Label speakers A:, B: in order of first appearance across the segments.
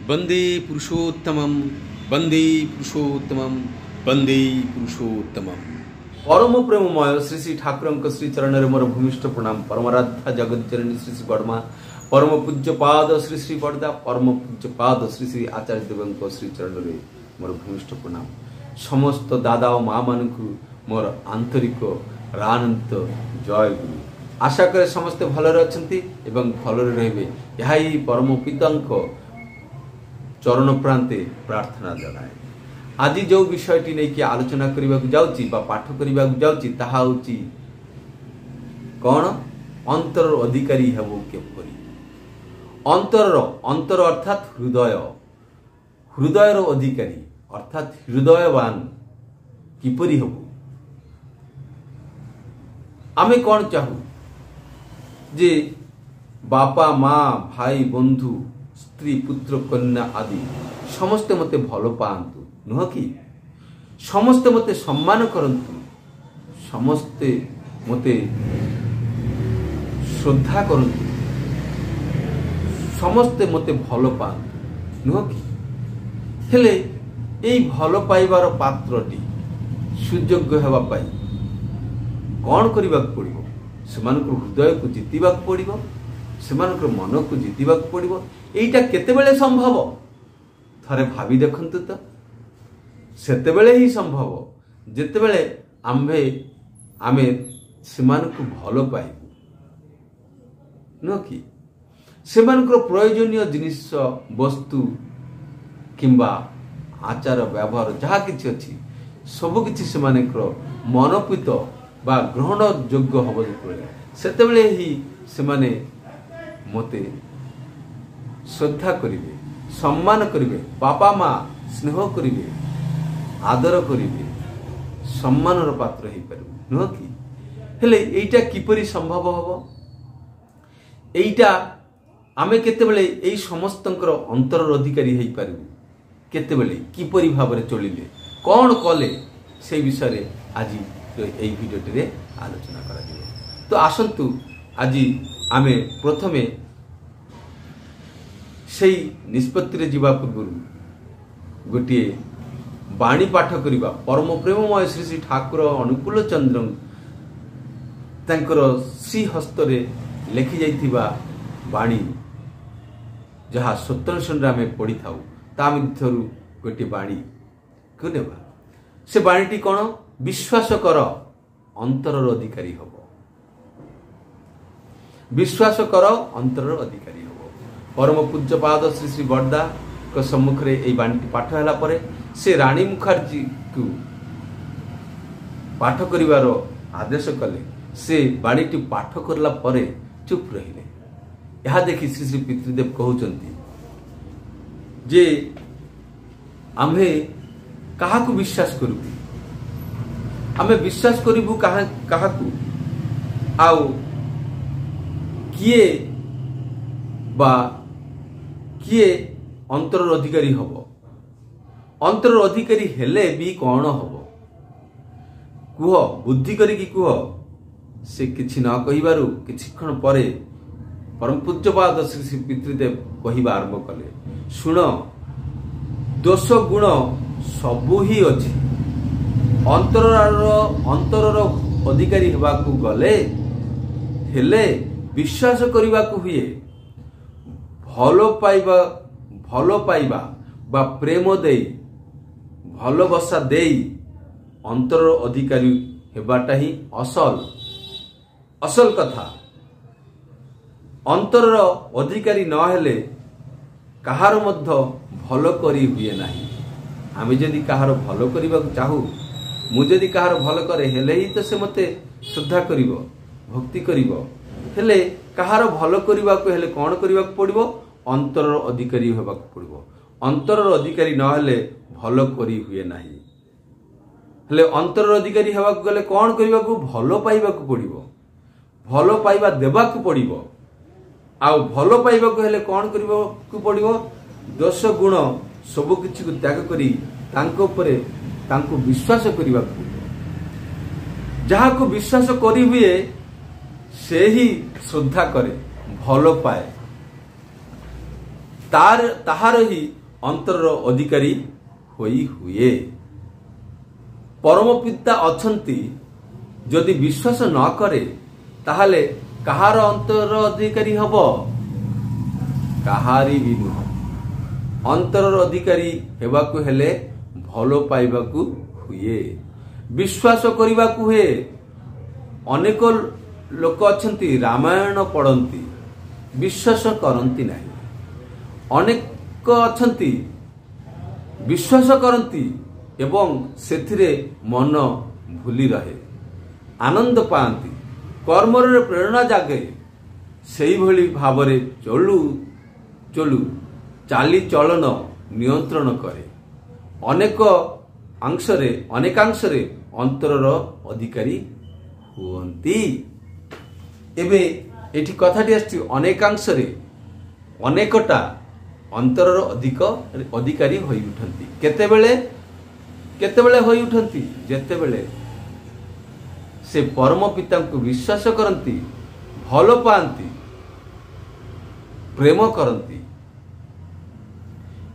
A: वंदे पुरुषोत्तमं वंदे पुरुषोत्तमं वंदे पुरुषोत्तमं। परम प्रेममय श्री श्री ठाकुर श्री चरण में मोर भूमिष्ठ प्रणाम। परमराध्या जगज्जननी श्री श्री बड़मा परम पूज्यपाद श्री श्री बड़दा परम पूज्यपाद श्री श्री आचार्य देव श्री चरण में मोर भूमिष्ठ प्रणाम। समस्त दादा और माँ मान मोर आंतरिक रानंत जय गुरु। आशा करे समस्ते भलरे अछंती एवं भलरे रहिबे यही परम पितांक चरण प्रांते प्रार्थना जनाए। आज जो विषयटी नहीं कि आलोचना करने को जाउची बा पाठ करने को जाउची ताहा होची कौन अंतर अधिकारी हेबो केपरि। अंतर अर्थात हृदय, हृदयर अधिकारी अर्थात हृदयवान किपरि हेबो। आमे कौन चाहू जे बापा माँ भाई बंधु स्त्री पुत्र कन्या आदि समस्ते मते भल पाआंतु नुह कि समस्ते मते सम्मान करंतु, समस्ते मते श्रद्धा करंतु, समस्ते मते भल पाआंतु नुह कि। हेले एई भल पाइबार पात्रटी सुयोग्य हेबा पाई कौन करबा पड़िबो? सेमानकर हृदय को जितिबा पड़िबो, सेमानकर मन को जितिबा पड़िबो। एइटा केतेबेले संभव थरे भाबी देखंतु तो। सेतेबेले ही संभव जेतेबेले आमे सेमानकु भल पाइबु न कि सेमानकर प्रयोजनीय जिनिस वस्तु किंबा आचार व्यवहार जहा किछि अछि सब किछि सेमानकर मनोपित बा ग्रहण योग्य हब सेतेबेले ही सेमाने मते श्रद्धा करिवे, सम्मान करिवे, बापा माँ स्नेह करिवे, आदर करिवे, सम्मानर पात्र हेइ परिबे नुह कि। हेले एइटा किपरि संभव हबो? एइटा आमे केतेबेले एइ समस्तंकर अंतरर अधिकारी हेइ परिबु, केतेबेले किपरि भाबरे चलिले कोन कले से विषय आज एइ भिडियोटी रे आलोचना करा जिवो। तो आसंतु आज आमे प्रथमे से निष्पत्ति रे जीवा पूर्व गोटे बाणी पाठ करिबा। परम प्रेममय श्री श्री ठाकुर अनुकूल चंद्र तांकर श्री हस्त रे लेखि जाइथिबा बाणी जहा सत्तर संग्रामे पढ़ी थाउ ता मध्यरु गोटे बाणी को नेबा। से बाणीटी कोन? विश्वास कर अंतरर अधिकारी हबो, विश्वास कर अंतरर अधिकारी हबो। परम पूज्यपाद श्री श्री बड़दा को सम्मुख रे एई बाणी पाठ होला परे से रानी मुखर्जी को पाठ करिवार आदेश कले। से बाणीटी पाठ करला परे चुप रहिले। यहा देखि श्री श्री पितृदेव कहउचंती जे आम्हे काहाकु विश्वास करबु, आमे विश्वास करिबु काहाकु आउ किए बा किए अंतरर अधिकारी हबो। अंतरर अधिकारी हेले भी कौन हबो कुह, बुद्धि करिकी कुह। से किछि न कहिबारु किछि क्षण परे परम पूज्यपाद श्री श्री पितृदेव कहिबा आरंभ कले, सुन दोष गुण सबु ही अछि, अंतरर अधिकारी हेबाकु गले हेले विश्वास करिबाकु हुए। भल पाइबा बा प्रेम देई भलबसा देई अंतर अधिकारी हेबाटा ही असल कथा। अंतर अधिकारी न हेले कहार मध्य भल करी हुए नाही। आमे जदि कहार भल करिबा चाहू, मु जदि कहार भल करे हेले ही तो से मते श्रद्धा करिवो, भक्ति करिवो। हेले कहार भल करिबा को हेले कोन करिबा पड़िबो? अंतरर अधिकारी हेबाक पड़िबो। अंतरर अधिकारी न हेले भल करी हुए नाही। हेले अंतरर अधिकारी हेबाक गले कोन करिबा को? भल पाइबा को पड़िबो, भल पाइबा देबा को पड़िबो। आ भल पाइबा को हेले कोन करिबो को पड़िबो? दोष गुण सब किछि को त्याग करी तांको ऊपर तांको विश्वास करिबा को पड़िबो। जहा को विश्वास करी हुए से ही श्रद्धा करे, भल पाए। ତାହାର ହିଁ ଅନ୍ତରର ଅଧିକାରୀ ହୋଇ ହୁଏ। ପରମ ପିତା ଅଛନ୍ତି, ଯଦି ବିଶ୍ୱାସ ନ କରେ ତାହେଲେ କାହାର ଅନ୍ତରର ଅଧିକାରୀ ହବ? କାହାରି ବି ନୁହଁ। ଅନ୍ତରର ଅଧିକାରୀ ହେବାକୁ ହେଲେ ଭଲ ପାଇବାକୁ ହୁଏ, ବିଶ୍ୱାସ କରିବାକୁ ହୁଏ। ଅନେକ ଲୋକ ଅଛନ୍ତି ରାମାୟଣ ପଢ଼ନ୍ତି, ବିଶ୍ୱାସ କରନ୍ତି ନାହିଁ। ଅନେକ ଅଛନ୍ତି ବିଶ୍ୱାସ କରନ୍ତି ଏବଂ ସେଥିରେ ମନ ଭୁଲି ରହେ, ଆନନ୍ଦ ପାଆନ୍ତି, କର୍ମରେ ପ୍ରେରଣା ଜାଗେ। ସେଇଭଳି ଭାବରେ ଚଳୁ ଚାଲିଚଳନ ନିୟନ୍ତ୍ରଣ କରେ। ଅନେକାଂଶରେ ଅନ୍ତରର ଅଧିକାରୀ ହୁଅନ୍ତି। ଏବେ ଏଠି କଥାଟି ଆସିଛି ଅନେକାଂଶରେ, ଅନେକଟା ଅନ୍ତରର ଅଧିକାରୀ ହୋଇ ଉଠନ୍ତି। କେତେବେଳେ ହୋଇ ଉଠନ୍ତି? ଯେତେବେଳେ ସେ ପରମ ପିତାଙ୍କୁ ବିଶ୍ୱାସ କରନ୍ତି, ଭଲ ପାଆନ୍ତି, ପ୍ରେମ କରନ୍ତି।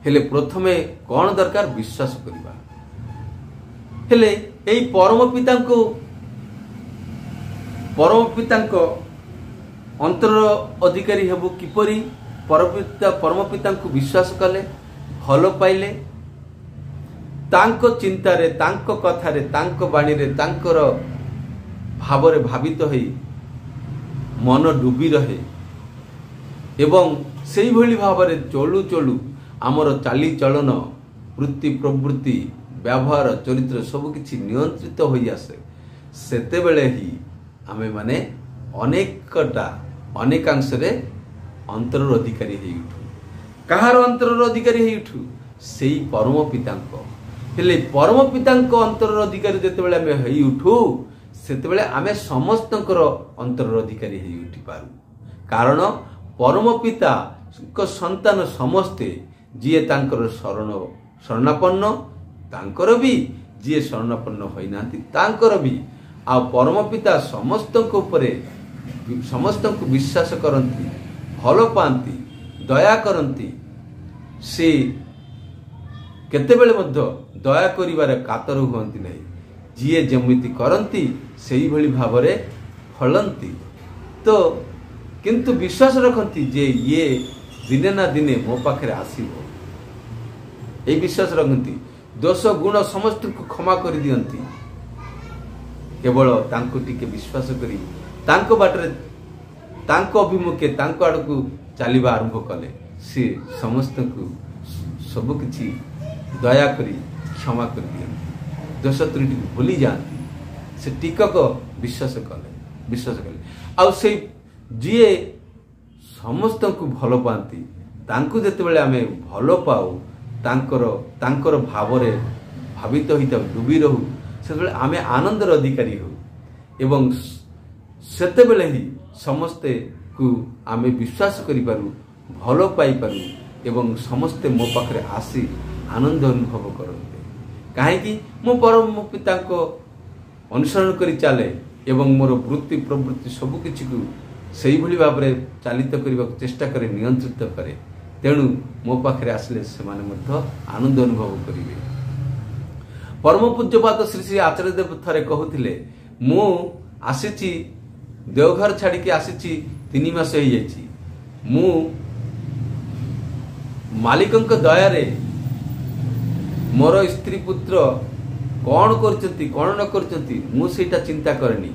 A: ହେଲେ ପ୍ରଥମେ କଣ ଦରକାର? ବିଶ୍ୱାସ କରିବା। ହେଲେ ଏଇ ପରମ ପିତାଙ୍କ ଅନ୍ତରର ଅଧିକାରୀ ହେବୁ କିପରି? ପରମ ପିତାଙ୍କୁ ବିଶ୍ୱାସ କଲେ, ଭଲ ପାଇଲେ, ତାଙ୍କ ଚିନ୍ତାରେ, ତାଙ୍କ କଥାରେ, ତାଙ୍କ ବାଣୀରେ, ତାଙ୍କର ଭାବରେ ଭାବିତ ହୋଇ ମନ ଡୁବି ରହେ ଏବଂ ସେଇଭଳି ଭାବରେ ଚଳୁ ଆମର ଚାଲିଚଳନ, ବୃତ୍ତି, ପ୍ରବୃତ୍ତି, ବ୍ୟବହାର, ଚରିତ୍ର ସବୁକିଛି ନିୟନ୍ତ୍ରିତ ହୋଇ ଆସେ। ସେତେବେଳେ ହିଁ ଆମେମାନେ ଅନେକାଂଶରେ ଅନ୍ତରର ଅଧିକାରୀ ହେଇଉଠୁ। କାହାର ଅନ୍ତରର ଅଧିକାରୀ ହେଇଉଠୁ? ସେଇ ପରମ ପିତାଙ୍କ। ହେଲେ ପରମ ପିତାଙ୍କ ଅନ୍ତରର ଅଧିକାରୀ ଯେତେବେଳେ ଆମେ ହେଇଉଠୁ, ସେତେବେଳେ ଆମେ ସମସ୍ତଙ୍କର ଅନ୍ତରର ଅଧିକାରୀ ହେଇ ଉଠିପାରୁ। କାରଣ ପରମ ପିତାଙ୍କ ସନ୍ତାନ ସମସ୍ତେ, ଯିଏ ତାଙ୍କର ଶରଣାପନ୍ନ ତାଙ୍କର ବି, ଯିଏ ଶରଣାପନ୍ନ ହୋଇନାହାନ୍ତି ତାଙ୍କର ବି। ଆଉ ପରମ ପିତା ସମସ୍ତଙ୍କୁ ବିଶ୍ୱାସ କରନ୍ତି, ଭଲ ପାଆନ୍ତି, ଦୟା କରନ୍ତି। ସେ କେତେବେଳେ ମଧ୍ୟ ଦୟା କରିବାରେ କାତର ହୁଅନ୍ତି ନାହିଁ। ଯିଏ ଯେମିତି କରନ୍ତି ସେଇଭଳି ଭାବରେ ଫଳନ୍ତି। କିନ୍ତୁ ବିଶ୍ୱାସ ରଖନ୍ତି ଯେ ଇଏ ଦିନେ ନା ଦିନେ ମୋ ପାଖରେ ଆସିବ। এই ବିଶ୍ୱାସ ରଖନ୍ତି। ଦୋଷ ଗୁଣ ସମସ୍ତଙ୍କୁ କ୍ଷମା କରିଦିଅନ୍ତି। କେବଳ ତାଙ୍କୁ ଟିକେ ବିଶ୍ୱାସ କରି ତାଙ୍କ ବାଟରେ, ତାଙ୍କ ଅଭିମୁଖେ, ତାଙ୍କ ଆଡ଼କୁ ଚାଲିବା ଆରମ୍ଭ କଲେ ସେ ସମସ୍ତଙ୍କୁ ସବୁକିଛି ଦୟାକରି କ୍ଷମା କରିଦିଅନ୍ତି, ଦୋଷ ତ୍ରୁଟିକୁ ଭୁଲି ଯାଆନ୍ତି। ସେ ଟିକକ ବିଶ୍ୱାସ କଲେ। ଆଉ ସେଇ ଯିଏ ସମସ୍ତଙ୍କୁ ଭଲ ପାଆନ୍ତି, ତାଙ୍କୁ ଯେତେବେଳେ ଆମେ ଭଲ ପାଉ, ତାଙ୍କର ଭାବରେ ଭାବିତ ହୋଇଥାଉ, ଡୁବି ରହୁ, ସେତେବେଳେ ଆମେ ଆନନ୍ଦର ଅଧିକାରୀ ହେଉ ଏବଂ ସେତେବେଳେ ହିଁ ସମସ୍ତଙ୍କୁ ଆମେ ବିଶ୍ୱାସ କରିପାରୁ, ଭଲ ପାଇପାରୁ ଏବଂ ସମସ୍ତେ ମୋ ପାଖରେ ଆସି ଆନନ୍ଦ ଅନୁଭବ କରନ୍ତି। କାହିଁକି? ମୁଁ ପରମ ପିତାଙ୍କ ଅନୁସରଣ କରି ଚାଲେ ଏବଂ ମୋର ବୃତ୍ତି, ପ୍ରବୃତ୍ତି ସବୁକିଛିକୁ ସେଇଭଳି ଭାବରେ ଚାଲିତ କରିବାକୁ ଚେଷ୍ଟା କରେ, ନିୟନ୍ତ୍ରିତ କରେ। ତେଣୁ ମୋ ପାଖରେ ଆସିଲେ ସେମାନେ ମଧ୍ୟ ଆନନ୍ଦ ଅନୁଭବ କରିବେ। ପରମ ପୂଜ୍ୟପାଦ ଶ୍ରୀ ଶ୍ରୀ ଆଚାର୍ଯ୍ୟ ଦେବ ଥରେ କହୁଥିଲେ, ମୁଁ ଆସିଛି, ଦେଓଘର ଛାଡ଼ିକି ଆସିଛି 3 ମାସ ହେଇଯାଇଛି। ମୁଁ ମାଲିକଙ୍କ ଦୟାରେ ମୋର ସ୍ତ୍ରୀ ପୁତ୍ର କଣ କରୁଛନ୍ତି, କଣ ନ କରୁଛନ୍ତି, ମୁଁ ସେଇଟା ଚିନ୍ତା କରେନି।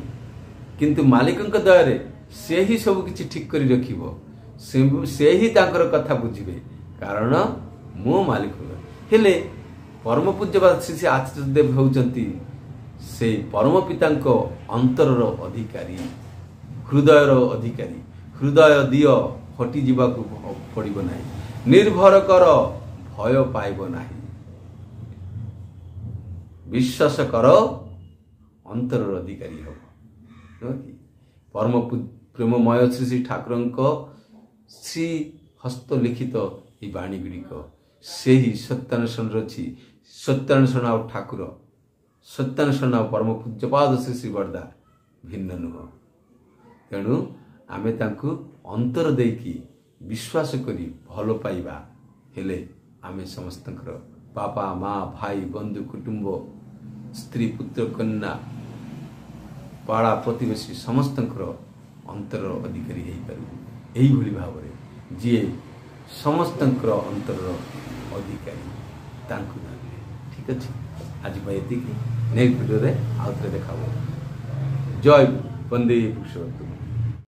A: କିନ୍ତୁ ମାଲିକଙ୍କ ଦୟାରେ ସେ ହିଁ ସବୁ କିଛି ଠିକ୍ କରି ରଖିବ। ସେ ହିଁ ତାଙ୍କର କଥା ବୁଝିବେ, କାରଣ ମୁଁ ମାଲିକ। ହେଲେ ପରମ ପୂଜ୍ୟପାଦ ଶ୍ରୀ ଶ୍ରୀ ଆଚାର୍ଯ୍ୟ ଦେବ ହେଉଛନ୍ତି ସେଇ ପରମ ପିତାଙ୍କ ଅନ୍ତରର ଅଧିକାରୀ, ହୃଦୟର ଅଧିକାରୀ। ହୃଦୟ ଦିଅ, ହଟିଯିବାକୁ ପଡ଼ିବ ନାହିଁ। ନିର୍ଭର କର, ଭୟ ପାଇବ ନାହିଁ। ବିଶ୍ୱାସ କର, ଅନ୍ତରର ଅଧିକାରୀ ହେବ। ପରମ ପ୍ରେମମୟ ଶ୍ରୀ ଶ୍ରୀ ଠାକୁରଙ୍କ ଶ୍ରୀ ହସ୍ତ ଲିଖିତ ଏହି ବାଣୀ ଗୁଡ଼ିକ ସେହି ସତ୍ୟାନ୍ୱେଷଣରେ ଅଛି। ସତ୍ୟାନ୍ୱେଷଣ ଆଉ ଠାକୁର, ସତ୍ୟାନ୍ୱେଷଣ ଆଉ ପରମ ପୂଜ୍ୟପାଦ ଶ୍ରୀ ଶ୍ରୀ ବରଦା ଭିନ୍ନ ନୁହଁ। ତେଣୁ ଆମେ ତାଙ୍କୁ ଅନ୍ତର ଦେଇକି ବିଶ୍ୱାସ କରି ଭଲ ପାଇବା, हेले आमे समस्तंकर बापा माँ भाई बंधु कुटुंब स्त्री पुत्र कन्या पाड़ा प्रतिवेशी समस्तंकर अंतर अधिकारी हो पार यही भाव जी समस्तंकर अंतर अधिकारी तांकु ठीक अच्छे आज ये नेक्स्ट वीडियो रे आउट देखा जय वंदे पुरुषोत्तम।